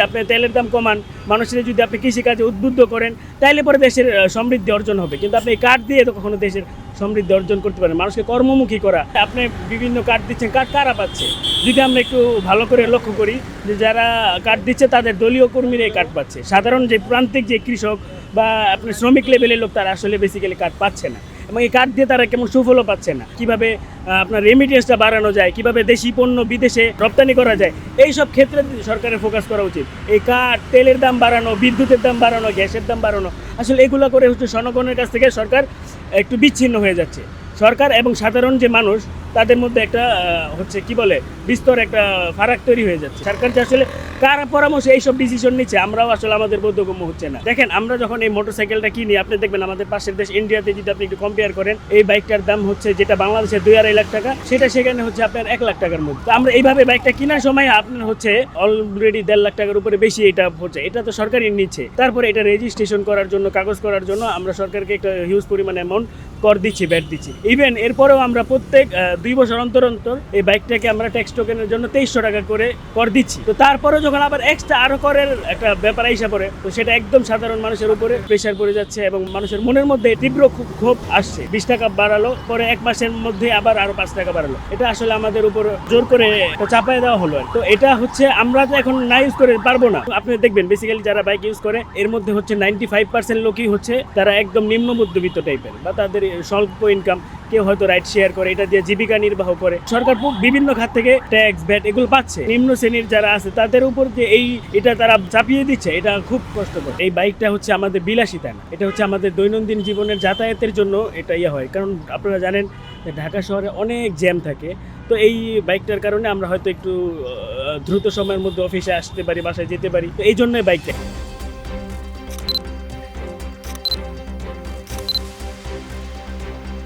আপনি তেলের দাম কমান, মানুষের যদি আপনি কৃষিকাজে উদ্বুদ্ধ করেন, তাইলে পরে দেশের সমৃদ্ধি অর্জন হবে। কিন্তু আপনি এই কাঠ দিয়ে তো কখনো দেশের সমৃদ্ধি অর্জন করতে পারেন। মানুষকে কর্মমুখী করা, আপনি বিভিন্ন কাঠ দিচ্ছেন, কাঠ কারা পাচ্ছে? যদি আমরা একটু ভালো করে লক্ষ্য করি যে যারা কাঠ দিচ্ছে তাদের দলীয় কর্মীরা এই কাঠ পাচ্ছে। সাধারণ যে প্রান্তিক যে কৃষক বা আপনি শ্রমিক লেভেলের লোক, তারা আসলে বেসিক্যালি কাঠ পাচ্ছে না, এবং এই কাঠ দিয়ে তারা কেমন সুফলও পাচ্ছে না। কিভাবে আপনার রেমিটেন্সটা বাড়ানো যায়, কিভাবে দেশি পণ্য বিদেশে রপ্তানি করা যায়, এই সব ক্ষেত্রে সরকারের ফোকাস করা উচিত। এই কাঠ, তেলের দাম বাড়ানো, বিদ্যুতের দাম বাড়ানো, গ্যাসের দাম বাড়ানো, আসলে এগুলো করে জনগণের কাছ থেকে সরকার একটু বিচ্ছিন্ন হয়ে যাচ্ছে। সরকার এবং সাধারণ যে মানুষ, তাদের মধ্যে একটা কি বলে বিস্তর একটা ফারাক তৈরি হয়ে যাচ্ছে। সরকার যে আসলে কার পরামর্শে এইসব ডিসিশন নিচ্ছে, আমরাও আসলে আমাদের বোধগম্য হচ্ছে না। দেখেন, আমরা যখন এই মোটরসাইকেলটা কিনি, আপনি দেখবেন আমাদের পাশের দেশ ইন্ডিয়াতে যদি আপনি একটু কম্পেয়ার করেন, এই বাইকটার দাম হচ্ছে যেটা বাংলাদেশে 2-2.5 লাখ টাকা, সেটা সেখানে হচ্ছে আপনার 1 লাখ টাকার মধ্যে। তো আমরা এইভাবে বাইকটা কেনার সময় আপনার হচ্ছে অলরেডি 1.5 লাখ টাকার উপরে বেশি এটা হচ্ছে। এটা তো সরকারই নিচ্ছে। তারপরে এটা রেজিস্ট্রেশন করার জন্য, কাগজ করার জন্য আমরা সরকারকে একটা হিউজ পরিমাণে অ্যামাউন্ট কর দিচ্ছি, ব্যাট দিচ্ছি। ইভেন এরপরেও আমরা প্রত্যেক 2 বছর অন্তর অন্তর এই বাইকটাকে আমরা ট্যাক্স টোকেনের জন্য 2300 টাকা করে কর দিচ্ছি। তো তারপরে যখন আবার এক্সট্রা আরো করের একটা ব্যাপার হিসাব পড়ে, তো সেটা একদম সাধারণ মানুষের উপরে প্রেশার পড়ে যাচ্ছে, এবং মানুষের মনের মধ্যে তীব্র ক্ষোভ আসছে। 20 টাকা বাড়ালো, পরে 1 মাসের মধ্যে আবার আরো 5 টাকা বাড়ালো। এটা আসলে আমাদের উপর জোর করে চাপায় দেওয়া হলো। তো এটা হচ্ছে আমরা তো এখন না ইউজ করে পারবো না। আপনি দেখবেন বেসিক্যালি যারা বাইক ইউজ করে, এর মধ্যে হচ্ছে 95% লোকই হচ্ছে তারা একদম নিম্ন মধ্যবিত্ত টাইপের, বা তাদের স্বল্প ইনকাম। কেউ হয়তো রাইড শেয়ার করে, এটা দিয়ে জীবিকা নির্বাহ করে। সরকার বিভিন্ন খাত থেকে ট্যাক্স, ভ্যাট এগুলো পাচ্ছে। নিম্ন শ্রেণীর যারা আছে তাদের উপর যে এটা তারা চাপিয়ে দিচ্ছে, এটা খুব কষ্টকর। এই বাইকটা হচ্ছে আমাদের বিলাসিতা না, এটা হচ্ছে আমাদের দৈনন্দিন জীবনের যাতায়াতের জন্য এটা হয়। কারণ আপনারা জানেন ঢাকা শহরে অনেক জ্যাম থাকে। তো এই বাইকটার কারণে আমরা হয়তো একটু দ্রুত সময়ের মধ্যে অফিসে আসতে পারি, বাসায় যেতে পারি। তো এই জন্যই বাইকটা।